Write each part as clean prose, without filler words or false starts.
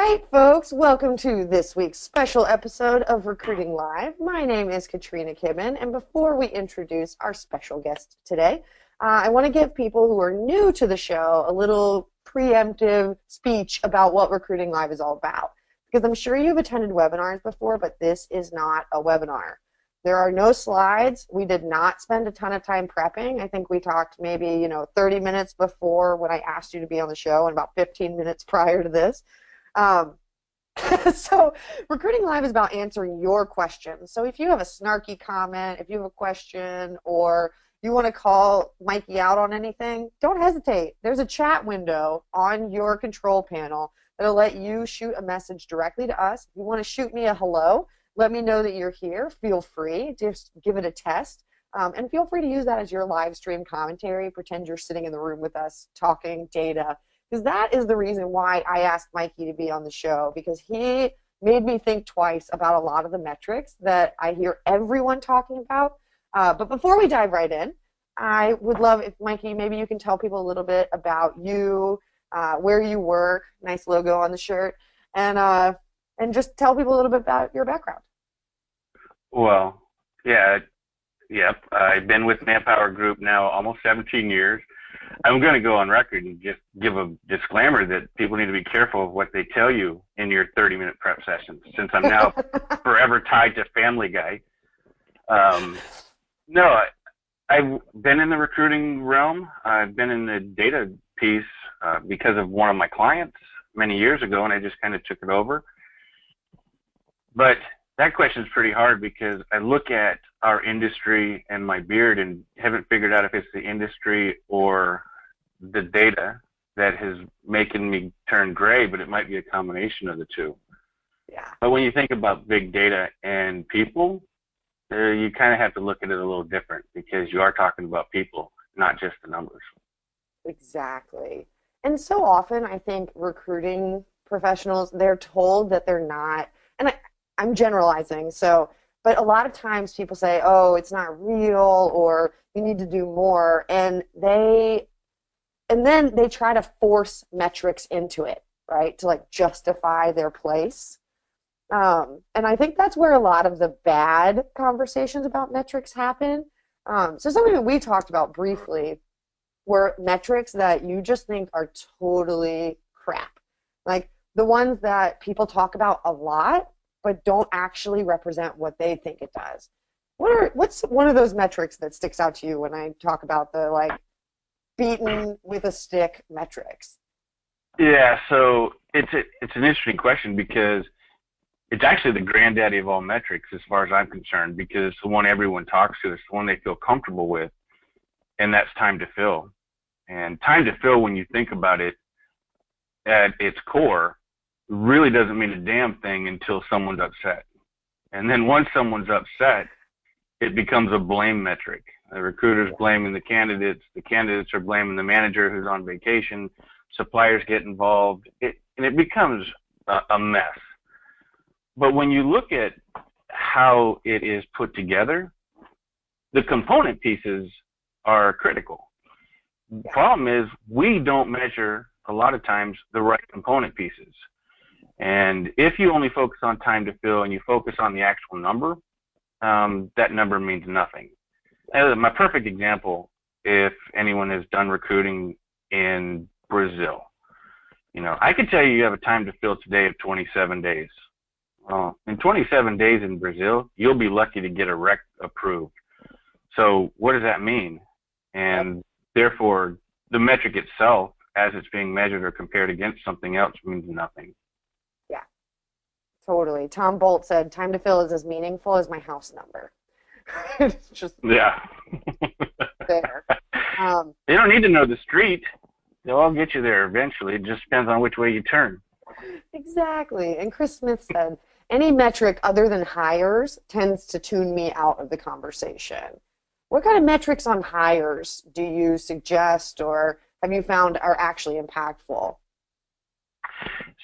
right, folks, welcome to this week's special episode of Recruiting Live. My name is Katrina Kibben, and before we introduce our special guest today, I want to give people who are new to the show a little preemptive speech about what Recruiting Live is all about. Because I'm sure you've attended webinars before, but this is not a webinar. There are no slides. We did not spend a ton of time prepping. I think we talked maybe 30 minutes before when I asked you to be on the show and about 15 minutes prior to this. So Recruiting Live is about answering your questions. So if you have a snarky comment, if you have a question, or you want to call Mikey out on anything, don't hesitate. There's a chat window on your control panel that'll let you shoot a message directly to us. If you want to shoot me a hello, let me know that you're here. Feel free. Just give it a test. And feel free to use that as your live stream commentary. Pretend you're sitting in the room with us talking data. Because that is the reason why I asked Mikey to be on the show, because he made me think twice about a lot of the metrics that I hear everyone talking about. But before we dive right in, I would love if, Mikey, maybe you can tell people a little bit about you, where you work, nice logo on the shirt, and just tell people a little bit about your background. Well, I've been with Manpower Group now almost 17 years. I'm going to go on record and just give a disclaimer that people need to be careful of what they tell you in your 30-minute prep sessions, since I'm now forever tied to Family Guy. No, I've been in the recruiting realm. I've been in the data piece because of one of my clients many years ago, and I just kind of took it over. But that question is pretty hard because I look at our industry and my beard and haven't figured out if it's the industry or the data that is making me turn gray, but it might be a combination of the two. Yeah. But when you think about big data and people, you kind of have to look at it a little different because you are talking about people, not just the numbers. Exactly. And so often I think recruiting professionals, they're told that they're not, and I'm generalizing, but a lot of times people say, oh, it's not real, or you need to do more, and then they try to force metrics into it, right, to like justify their place. And I think that's where a lot of the bad conversations about metrics happen. So something that we talked about briefly were metrics that you just think are totally crap, like the ones that people talk about a lot but don't actually represent what they think it does. What's one of those metrics that sticks out to you when I talk about the like beaten with a stick metrics? Yeah, so it's an interesting question because it's actually the granddaddy of all metrics as far as I'm concerned, because it's the one everyone talks to, it's the one they feel comfortable with, and that's time to fill. And time to fill, when you think about it at its core, really doesn't mean a damn thing until someone's upset. And then once someone's upset, it becomes a blame metric. The recruiter's blaming the candidates are blaming the manager who's on vacation, suppliers get involved, and it becomes a mess. But when you look at how it is put together, the component pieces are critical. The problem is we don't measure, a lot of times, the right component pieces. And if you only focus on time to fill and you focus on the actual number, that number means nothing. My perfect example, if anyone has done recruiting in Brazil, I could tell you have a time to fill today of 27 days. In 27 days in Brazil, you'll be lucky to get a rec approved. So what does that mean? And therefore, the metric itself, as it's being measured or compared against something else, means nothing. Yeah, totally. Tom Bolt said, time to fill is as meaningful as my house number. It's just there. They don't need to know the street. They'll all get you there eventually. It just depends on which way you turn. Exactly. And Chris Smith said, any metric other than hires tends to tune me out of the conversation. What kind of metrics on hires do you suggest or have you found are actually impactful?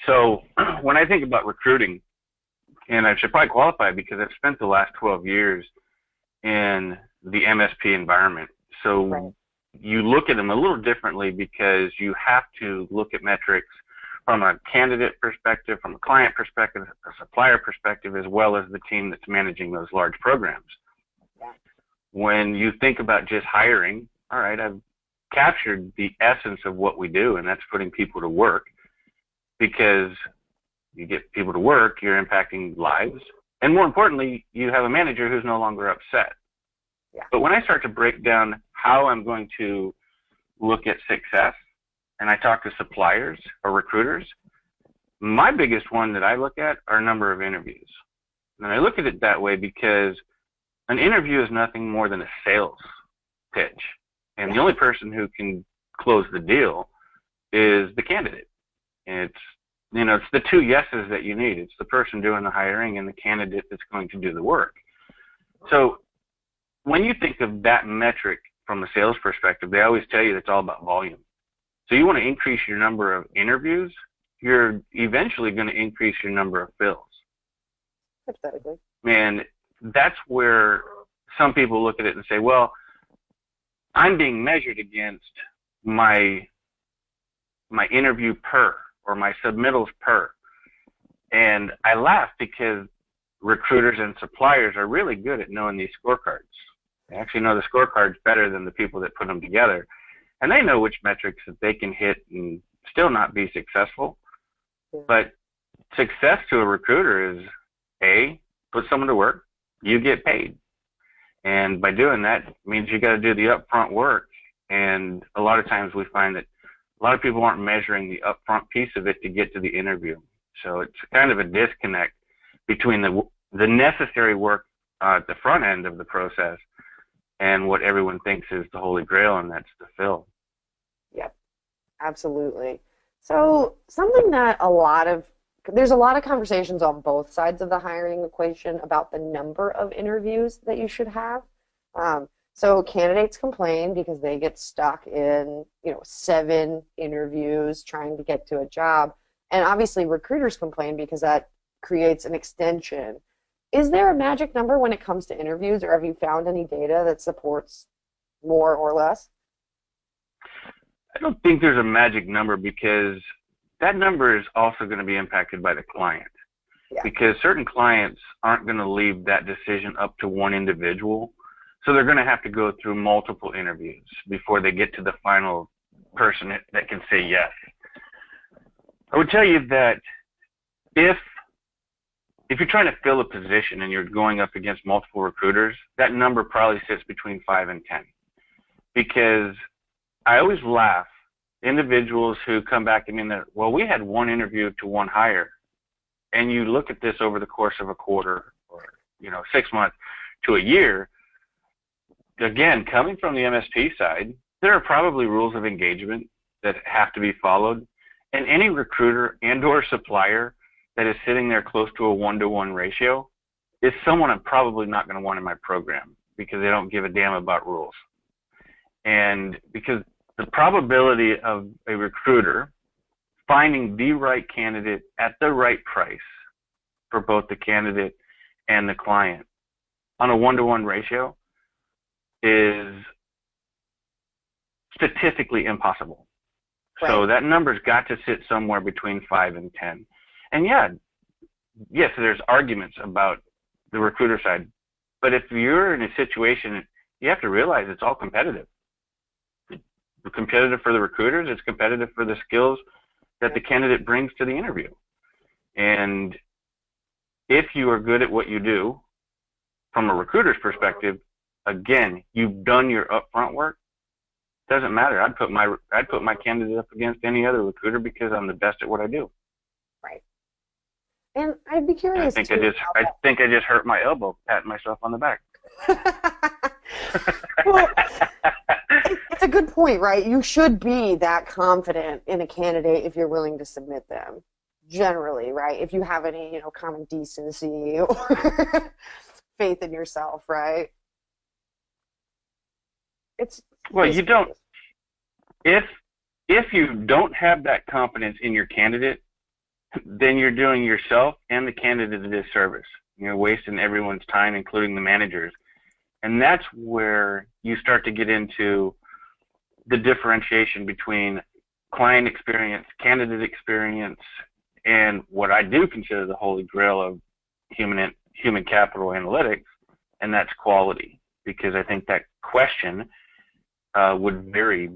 So when I think about recruiting, and I should probably qualify because I've spent the last 12 years in the MSP environment. So you look at them a little differently because you have to look at metrics from a candidate perspective, from a client perspective, a supplier perspective, as well as the team that's managing those large programs. Yeah. When you think about just hiring, all right, I've captured the essence of what we do, and that's putting people to work, because you get people to work, you're impacting lives, and more importantly, you have a manager who's no longer upset. Yeah. But when I start to break down how I'm going to look at success, and I talk to suppliers or recruiters, my biggest one that I look at are number of interviews. And I look at it that way because an interview is nothing more than a sales pitch. And the only person who can close the deal is the candidate. And it's the two yeses that you need. It's the person doing the hiring and the candidate that's going to do the work. So when you think of that metric from a sales perspective, they always tell you it's all about volume. So you want to increase your number of interviews, you're eventually going to increase your number of fills. Hypothetically. And that's where some people look at it and say, well, I'm being measured against my interview per, or my submittals per. And I laugh because recruiters and suppliers are really good at knowing these scorecards. They actually know the scorecards better than the people that put them together. And they know which metrics that they can hit and still not be successful. Yeah. But success to a recruiter is, A, put someone to work, you get paid. And by doing that, it means you got to do the upfront work. And a lot of times we find that a lot of people aren't measuring the upfront piece of it to get to the interview. So it's kind of a disconnect between the necessary work at the front end of the process and what everyone thinks is the holy grail, and that's the fill. Yep, absolutely. So something that there's a lot of conversations on both sides of the hiring equation about the number of interviews that you should have. So candidates complain because they get stuck in 7 interviews trying to get to a job. And obviously recruiters complain because that creates an extension. Is there a magic number when it comes to interviews, or have you found any data that supports more or less? I don't think there's a magic number, because that number is also going to be impacted by the client. Yeah. Because certain clients aren't going to leave that decision up to one individual. So they're going to have to go through multiple interviews before they get to the final person that can say yes. I would tell you that if you're trying to fill a position and you're going up against multiple recruiters, that number probably sits between 5 and 10. Because I always laugh, individuals who come back to me and they're, well, we had 1 interview to 1 hire. And you look at this over the course of a quarter, or 6 months to a year. Again, coming from the MSP side, there are probably rules of engagement that have to be followed. And any recruiter and or supplier that is sitting there close to a 1-to-1 ratio is someone I'm probably not going to want in my program, because they don't give a damn about rules. And because the probability of a recruiter finding the right candidate at the right price for both the candidate and the client on a 1-to-1 ratio is statistically impossible. Right. So that number's got to sit somewhere between 5 and 10. And yes, there's arguments about the recruiter side, but if you're in a situation, you have to realize it's all competitive. It's competitive for the recruiters, it's competitive for the skills that the candidate brings to the interview. And if you are good at what you do, from a recruiter's perspective, again, you've done your upfront work. Doesn't matter. I'd put my candidate up against any other recruiter because I'm the best at what I do. Right. And I'd be curious. I think I just hurt my elbow patting myself on the back. Well, it's a good point, right? You should be that confident in a candidate if you're willing to submit them. Generally, right? If you have any, common decency or faith in yourself, right? You don't. If you don't have that confidence in your candidate, then you're doing yourself and the candidate a disservice. You're wasting everyone's time, including the managers. And that's where you start to get into the differentiation between client experience, candidate experience, and what I do consider the holy grail of human capital analytics, and that's quality. Because I think that question would vary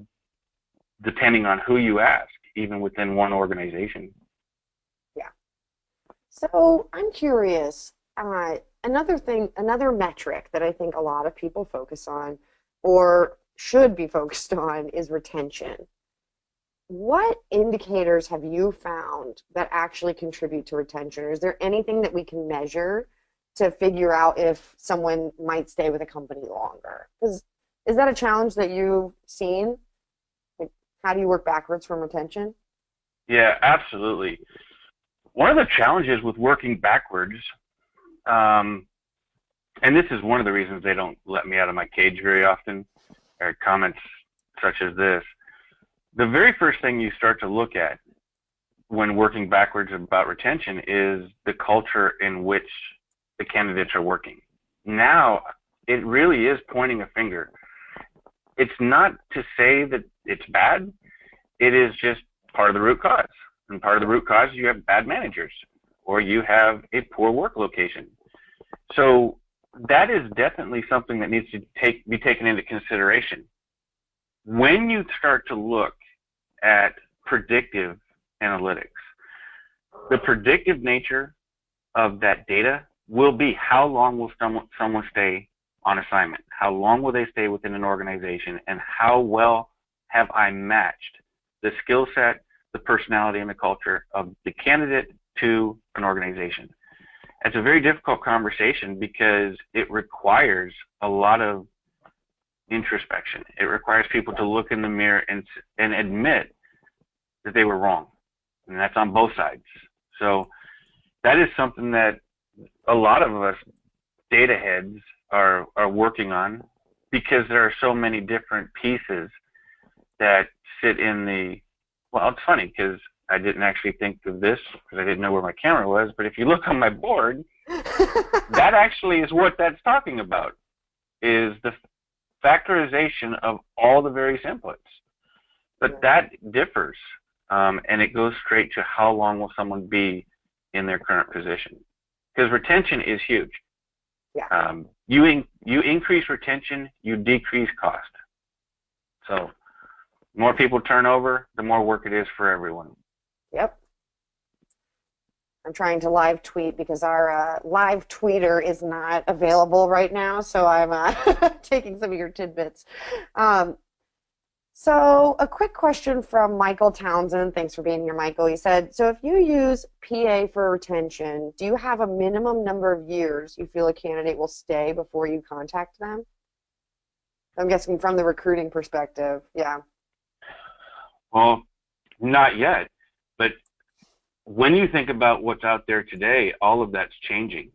depending on who you ask, even within one organization. Yeah. So I'm curious, another metric that I think a lot of people focus on or should be focused on is retention. What indicators have you found that actually contribute to retention? Or is there anything that we can measure to figure out if someone might stay with a company longer? Is that a challenge that you've seen? Like, how do you work backwards from retention? Yeah, absolutely. One of the challenges with working backwards, and this is one of the reasons they don't let me out of my cage very often, or comments such as this, the very first thing you start to look at when working backwards about retention is the culture in which the candidates are working. Now, it really is pointing a finger. It's not to say that it's bad. It is just part of the root cause. And part of the root cause, you have bad managers or you have a poor work location. So that is definitely something that needs to be taken into consideration. When you start to look at predictive analytics, the predictive nature of that data will be how long will someone stay on assignment, how long will they stay within an organization, and how well have I matched the skill set, the personality, and the culture of the candidate to an organization. It's a very difficult conversation because it requires a lot of introspection. It requires people to look in the mirror and admit that they were wrong, and that's on both sides. So that is something that a lot of us data heads are working on, because there are so many different pieces that sit in the, well, it's funny because I didn't actually think of this because I didn't know where my camera was, but if you look on my board, that actually is what that's talking about, is the factorization of all the various inputs. But that differs, and it goes straight to how long will someone be in their current position. Because retention is huge. Yeah. You increase retention, you decrease cost. So the more people turn over, the more work it is for everyone. Yep. I'm trying to live tweet because our live tweeter is not available right now, so I'm taking some of your tidbits. So a quick question from Michael Townsend. Thanks for being here, Michael. He said, so if you use PA for retention, do you have a minimum number of years you feel a candidate will stay before you contact them? I'm guessing from the recruiting perspective, yeah. Well, not yet, but when you think about what's out there today, all of that's changing.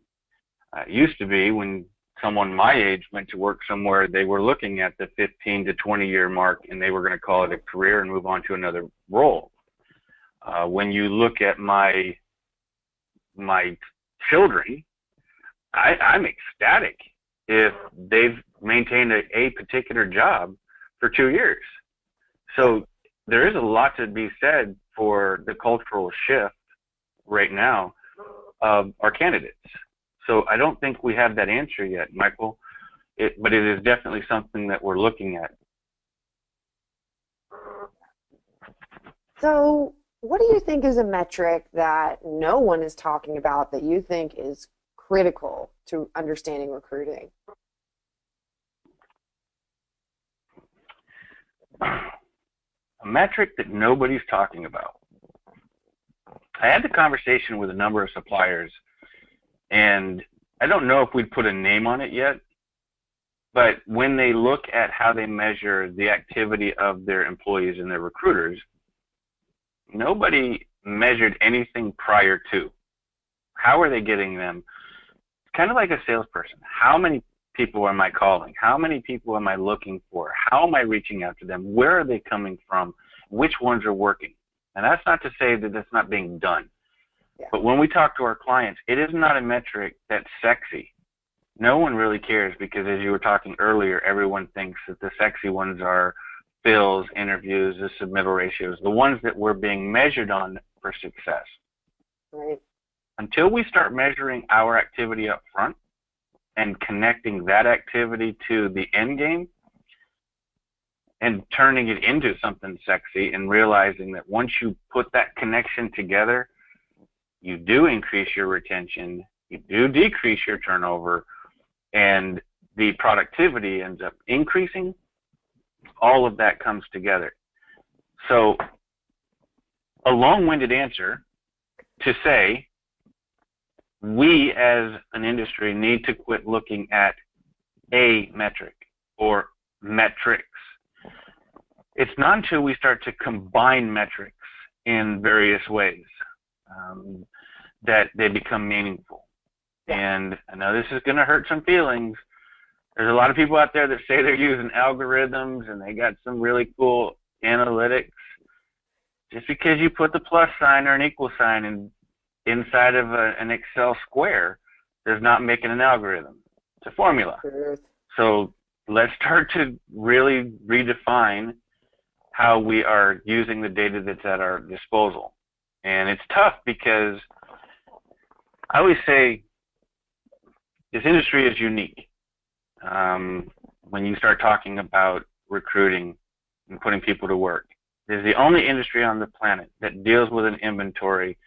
It used to be when someone my age went to work somewhere, they were looking at the 15 to 20 year mark, and they were going to call it a career and move on to another role. When you look at my children, I'm ecstatic if they've maintained a particular job for 2 years. So there is a lot to be said for the cultural shift right now of our candidates. So I don't think we have that answer yet, Michael, but it is definitely something that we're looking at. So what do you think is a metric that no one is talking about that you think is critical to understanding recruiting? A metric that nobody's talking about. I had the conversation with a number of suppliers, and I don't know if we'd put a name on it yet, but when they look at how they measure the activity of their employees and their recruiters, nobody measured anything prior to. How are they getting them? It's kind of like a salesperson. How many people am I calling? How many people am I looking for? How am I reaching out to them? Where are they coming from? Which ones are working? And that's not to say that it's not being done. Yeah. But when we talk to our clients, it is not a metric that's sexy. No one really cares because, as you were talking earlier, everyone thinks that the sexy ones are fills, interviews, the submittal ratios, the ones that we're being measured on for success. Right. Until we start measuring our activity up front and connecting that activity to the end game and turning it into something sexy and realizing that once you put that connection together, you do increase your retention, you do decrease your turnover, and the productivity ends up increasing, all of that comes together. So a long-winded answer to say we as an industry need to quit looking at a metric or metrics. It's not until we start to combine metrics in various ways that they become meaningful. And I know this is going to hurt some feelings. There's a lot of people out there that say they're using algorithms and they got some really cool analytics. Just because you put the plus sign or an equal sign inside of an Excel square does not make it an algorithm. It's a formula. So let's start to really redefine how we are using the data that's at our disposal. And it's tough because I always say this industry is unique. When you start talking about recruiting and putting people to work, it's the only industry on the planet that deals with an inventory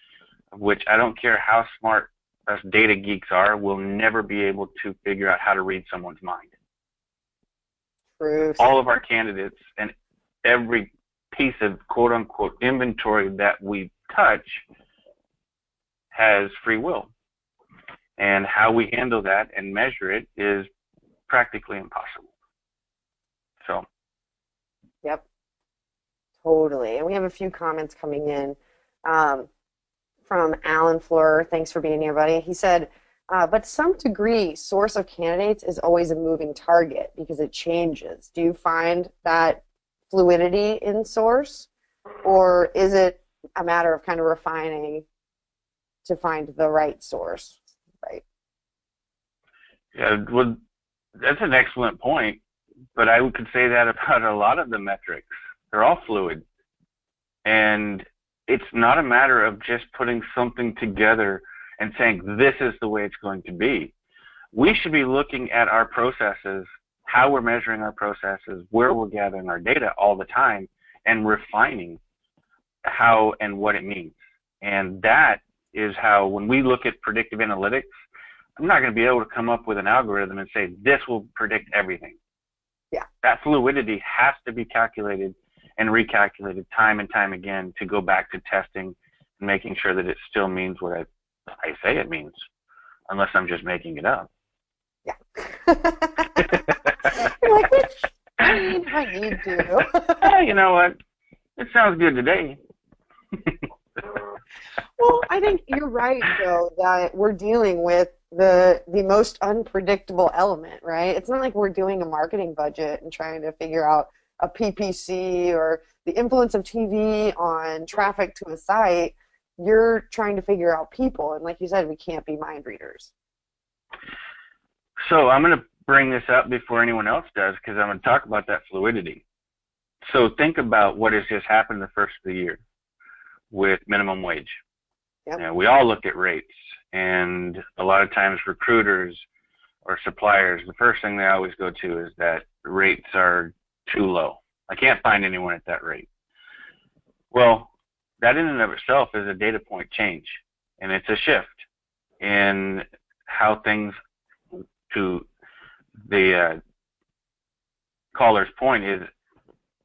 of which I don't care how smart us data geeks are, we'll never be able to figure out how to read someone's mind. Truth. All of our candidates and every piece of quote-unquote inventory that we touch has free will. And how we handle that and measure it is practically impossible. So. Yep. Totally. And we have a few comments coming in from Alan Fleur. Thanks for being here, buddy. He said, but to some degree, source of candidates is always a moving target because it changes. Do you find that fluidity in source, or is it a matter of kind of refining to find the right source? Right. Yeah, well, that's an excellent point, but I could say that about a lot of the metrics. They're all fluid, and it's not a matter of just putting something together and saying this is the way it's going to be. We should be looking at our processes, how we're measuring our processes, where we're gathering our data all the time, and refining how and what it means. And that is how, when we look at predictive analytics, I'm not going to be able to come up with an algorithm and say this will predict everything. Yeah. That fluidity has to be calculated and recalculated time and time again to go back to testing and making sure that it still means what I say it means, unless I'm just making it up. Yeah. You're like, which, I mean, how you do. Hey, you know what? It sounds good today. Well, I think you're right, though, that we're dealing with the most unpredictable element, right? It's not like we're doing a marketing budget and trying to figure out a PPC or the influence of TV on traffic to a site. You're trying to figure out people, and like you said, we can't be mind readers. So I'm going to bring this up before anyone else does, because I'm going to talk about that fluidity. So think about what has just happened the first of the year with minimum wage. Yep. You know, we all look at rates, and a lot of times recruiters or suppliers, the first thing they always go to is that rates are too low. I can't find anyone at that rate. Well, that in and of itself is a data point change, and it's a shift in how things, to the caller's point, is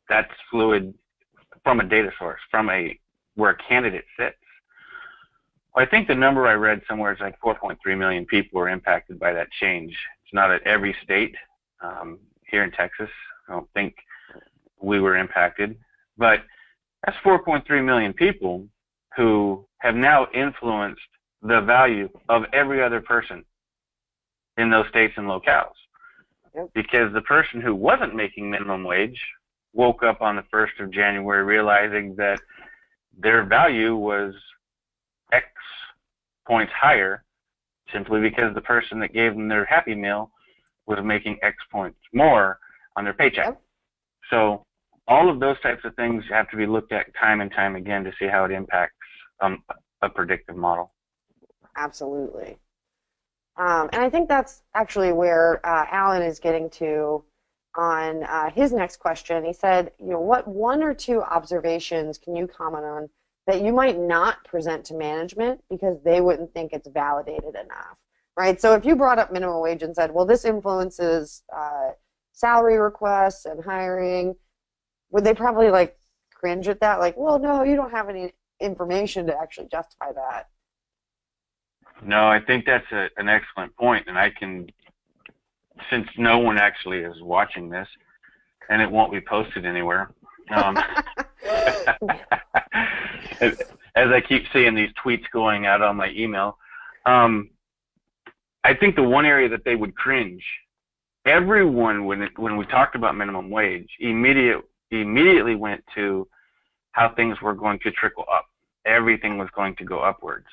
that's fluid from a data source, from where a candidate sits. Well, I think the number I read somewhere is like 4.3 million people were impacted by that change. It's not at every state. Here in Texas, I don't think we were impacted, but that's 4.3 million people who have now influenced the value of every other person in those states and locales. Yep. Because the person who wasn't making minimum wage woke up on the 1st of January realizing that their value was X points higher simply because the person that gave them their Happy Meal was making X points more on their paycheck. Yep. So all of those types of things have to be looked at time and time again to see how it impacts a predictive model. Absolutely. And I think that's actually where Alan is getting to on his next question. He said, what one or two observations can you comment on that you might not present to management because they wouldn't think it's validated enough, right? So if you brought up minimum wage and said, well, this influences salary requests and hiring, would they probably like cringe at that? Like, well, no, you don't have any information to actually justify that. No, I think that's an excellent point, and I can, since no one actually is watching this, and it won't be posted anywhere, as I keep seeing these tweets going out on my email, I think the one area that they would cringe, everyone, when we talked about minimum wage, immediately went to how things were going to trickle up. Everything was going to go upwards.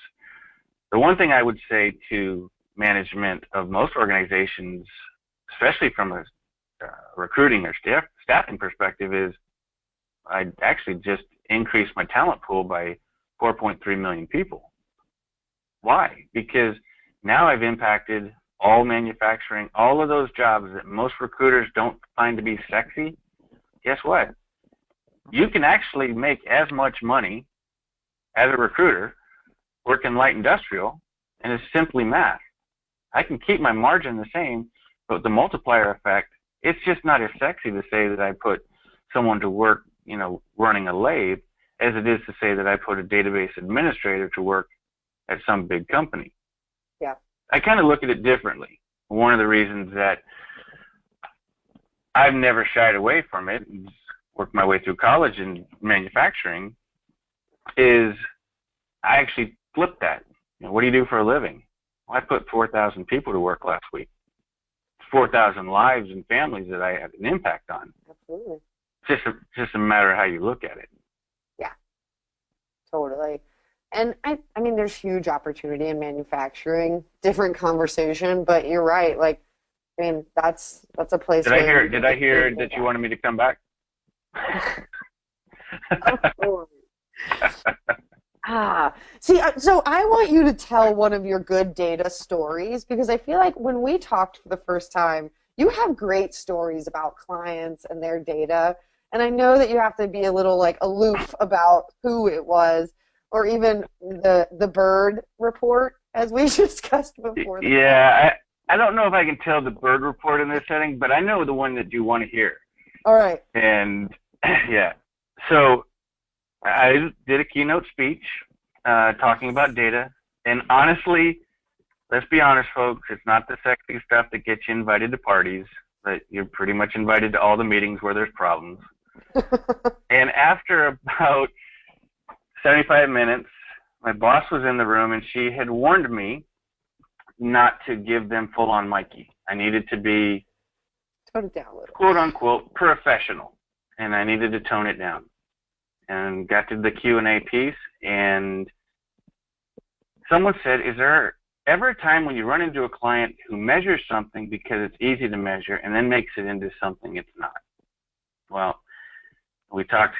The one thing I would say to management of most organizations, especially from a recruiting or staffing perspective, is I actually just increased my talent pool by 4.3 million people. Why? Because now I've impacted all manufacturing, all of those jobs that most recruiters don't find to be sexy. Guess what? You can actually make as much money as a recruiter working light industrial, and it's simply math. I can keep my margin the same, but the multiplier effect, it's just not as sexy to say that I put someone to work, running a lathe, as it is to say that I put a database administrator to work at some big company. Yeah. I kind of look at it differently. One of the reasons that I've never shied away from it, and worked my way through college in manufacturing, is I actually flipped that. What do you do for a living? Well, I put 4,000 people to work last week. 4,000 lives and families that I had an impact on. Absolutely. It's just a matter of how you look at it. Yeah, totally. And I mean, there's huge opportunity in manufacturing, different conversation, but you're right. Like, I mean, that's a place. Did I hear that you wanted me to come back? Of course. See, so I want you to tell one of your good data stories, because I feel like when we talked for the first time, you have great stories about clients and their data, and I know that you have to be a little like aloof about who it was, or even the bird report, as we discussed before. Yeah, I don't know if I can tell the bird report in this setting, but I know the one that you want to hear. All right. And yeah, so I did a keynote speech talking about data, and honestly, let's be honest, folks, it's not the sexy stuff that gets you invited to parties, but you're pretty much invited to all the meetings where there's problems. And after about 75 minutes, my boss was in the room, and she had warned me not to give them full-on Mikey. I needed to be, tone it down a little, quote-unquote, professional, and I needed to tone it down. And got to the Q&A piece, and someone said, is there ever a time when you run into a client who measures something because it's easy to measure and then makes it into something it's not? Well, we talked,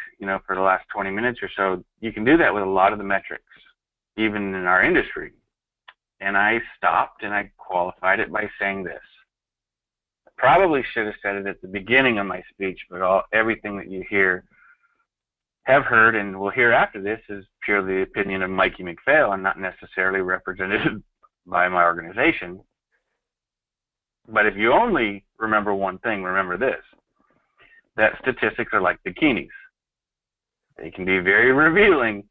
for the last 20 minutes or so, you can do that with a lot of the metrics, even in our industry. And I stopped and I qualified it by saying this. I probably should have said it at the beginning of my speech, but everything that you have heard and will hear after this is purely the opinion of Mikey McPhail and not necessarily represented by my organization. But if you only remember one thing, remember this, that statistics are like bikinis. They can be very revealing,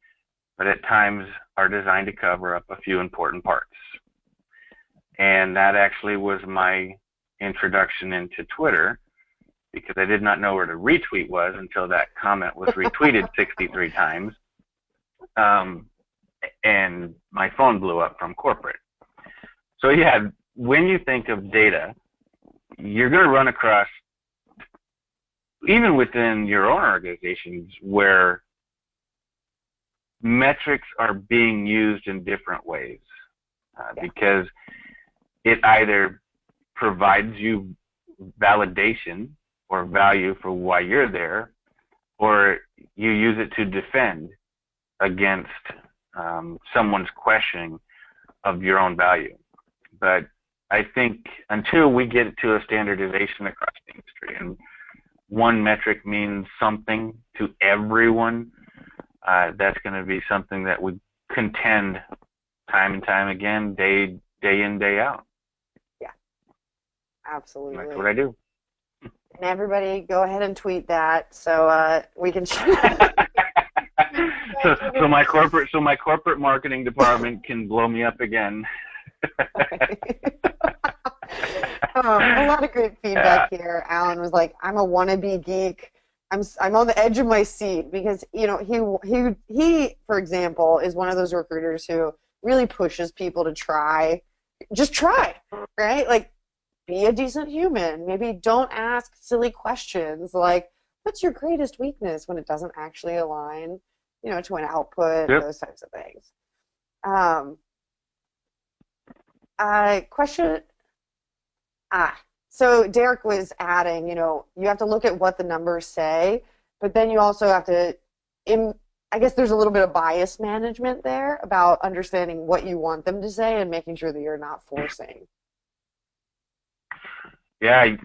but at times are designed to cover up a few important parts. And that actually was my introduction into Twitter, because I did not know where to retweet was until that comment was retweeted 63 times. And my phone blew up from corporate. So yeah, when you think of data, you're going to run across, even within your own organizations, where metrics are being used in different ways, because it either provides you validation or value for why you're there, or you use it to defend against someone's questioning of your own value. But I think until we get to a standardization across the industry and one metric means something to everyone, that's going to be something that we contend time and time again, day in, day out. Yeah, absolutely. That's what I do. And everybody go ahead and tweet that so we can share. so my corporate marketing department can blow me up again. A lot of great feedback here. Alan was like, I'm a wannabe geek. I'm on the edge of my seat because, you know, he for example is one of those recruiters who really pushes people to just try, right? Like, be a decent human. Maybe don't ask silly questions like, what's your greatest weakness, when it doesn't actually align, you know, to an output, Yep. those types of things. Question. So Derek was adding, you know, you have to look at what the numbers say, but then you also have to, I guess there's a little bit of bias management there about understanding what you want them to say and making sure that you're not forcing. Yeah,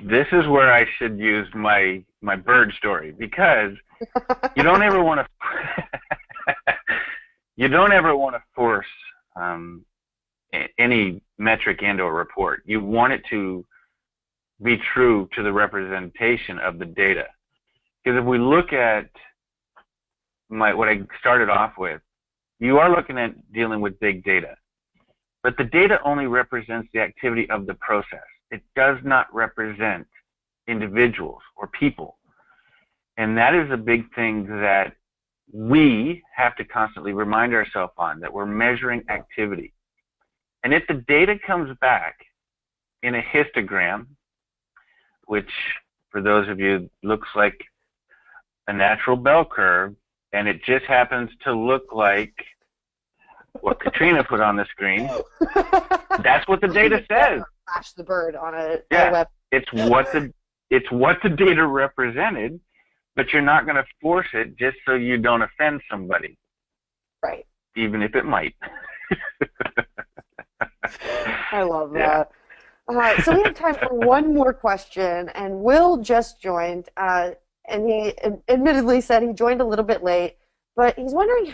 this is where I should use my bird story, because you don't ever want to force any metric into a report. You want it to be true to the representation of the data. Because if we look at what I started off with, you are looking at dealing with big data. But the data only represents the activity of the process. It does not represent individuals or people. And that is a big thing that we have to constantly remind ourselves on, that we're measuring activity. And if the data comes back in a histogram, which for those of you looks like a natural bell curve, and it just happens to look like what Katrina put on the screen, that's what the data says. Flash the bird on a Yeah, web. it's what the data represented, but you're not going to force it just so you don't offend somebody. Right. Even if it might. I love that. So we have time for one more question, and Will just joined, and he admittedly said he joined a little bit late, but he's wondering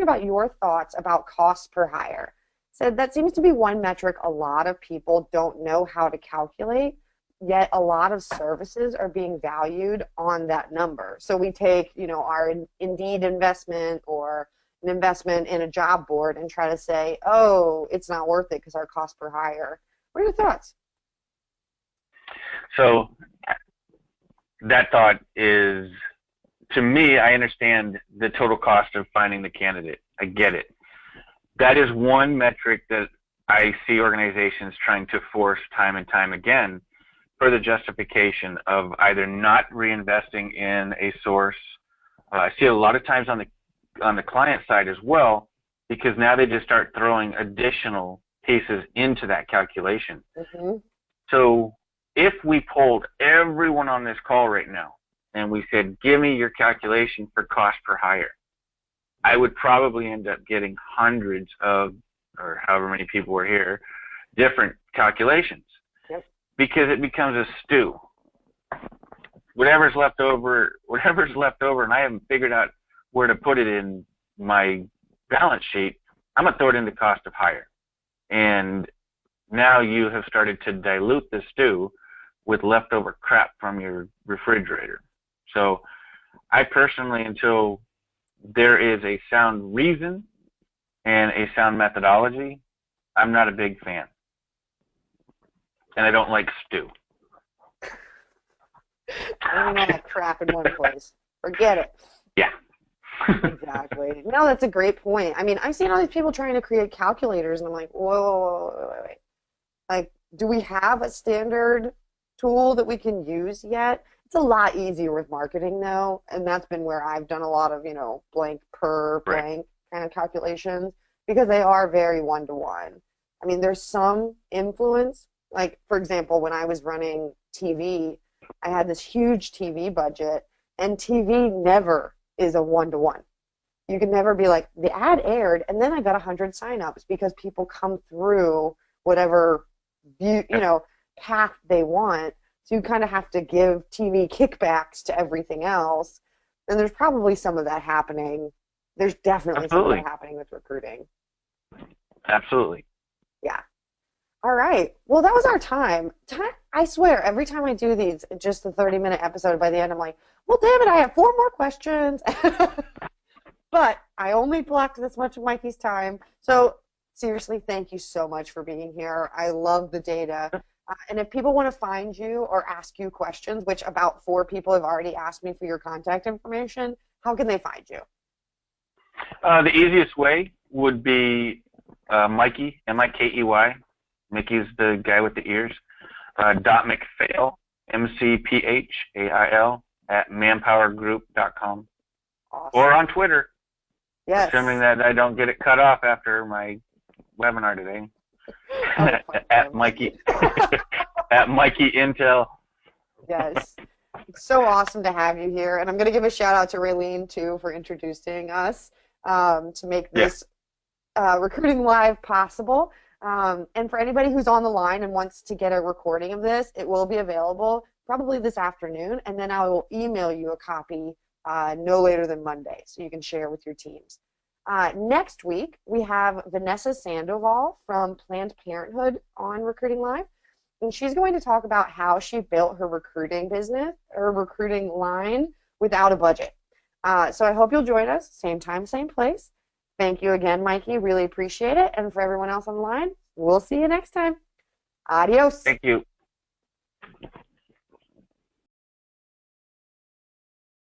about your thoughts about cost per hire. Said that seems to be one metric a lot of people don't know how to calculate, yet a lot of services are being valued on that number. So we take, you know, our Indeed investment or an investment in a job board and try to say, oh, it's not worth it because our cost per hire. What are your thoughts? So that thought is, to me, I understand the total cost of finding the candidate. I get it. That is one metric that I see organizations trying to force time and time again for the justification of either not reinvesting in a source. I see it a lot of times on the client side as well, because now they just start throwing additional pieces into that calculation. Mm-hmm. So if we polled everyone on this call right now and we said, give me your calculation for cost per hire, I would probably end up getting hundreds of, or however many people were here, different calculations. Yep. Because it becomes a stew. Whatever's left over, and I haven't figured out where to put it in my balance sheet, I'm going to throw it in the cost of hire. And now you have started to dilute the stew with leftover crap from your refrigerator. So I personally, until there is a sound reason and a sound methodology, I'm not a big fan. And I don't like stew. All that crap in one place. Forget it. Yeah. Exactly. No, that's a great point. I mean, I've seen all these people trying to create calculators, and I'm like, whoa, wait. Like, do we have a standard tool that we can use yet? It's a lot easier with marketing, though, and that's been where I've done a lot of, you know, blank per blank kind of calculations, because they are very one-to-one. I mean, there's some influence. Like, for example, when I was running TV, I had this huge TV budget, and TV never is a one-to-one. You can never be like, the ad aired, and then I got 100 signups because people come through whatever path they want. So you kind of have to give TV kickbacks to everything else. And there's probably some of that happening. There's definitely some of that happening with recruiting. Absolutely. Yeah. All right. Well, that was our time. I swear, every time I do these, just the 30-minute episode, by the end, I'm like, well, damn it, I have 4 more questions. But I only blocked this much of Mikey's time. So seriously, thank you so much for being here. I love the data. And if people want to find you or ask you questions, which about 4 people have already asked me for your contact information, how can they find you? The easiest way would be Mikey, M-I-K-E-Y. Mickey's the guy with the ears. .McPhail, M-C-P-H-A-I-L, @manpowergroup.com. Awesome. Or on Twitter. Yes. Assuming that I don't get it cut off after my webinar today. At Mikey. At Mikey Intel. Yes. It's so awesome to have you here. And I'm going to give a shout out to Raylene, too, for introducing us to make this Recruiting Live possible. And for anybody who's on the line and wants to get a recording of this, it will be available probably this afternoon, and then I will email you a copy no later than Monday, so you can share with your teams. Next week, we have Vanessa Sandoval from Planned Parenthood on Recruiting Live, and she's going to talk about how she built her recruiting business, her recruiting line, without a budget. So I hope you'll join us, same time, same place. Thank you again, Mikey. Really appreciate it. And for everyone else online, we'll see you next time. Adios. Thank you.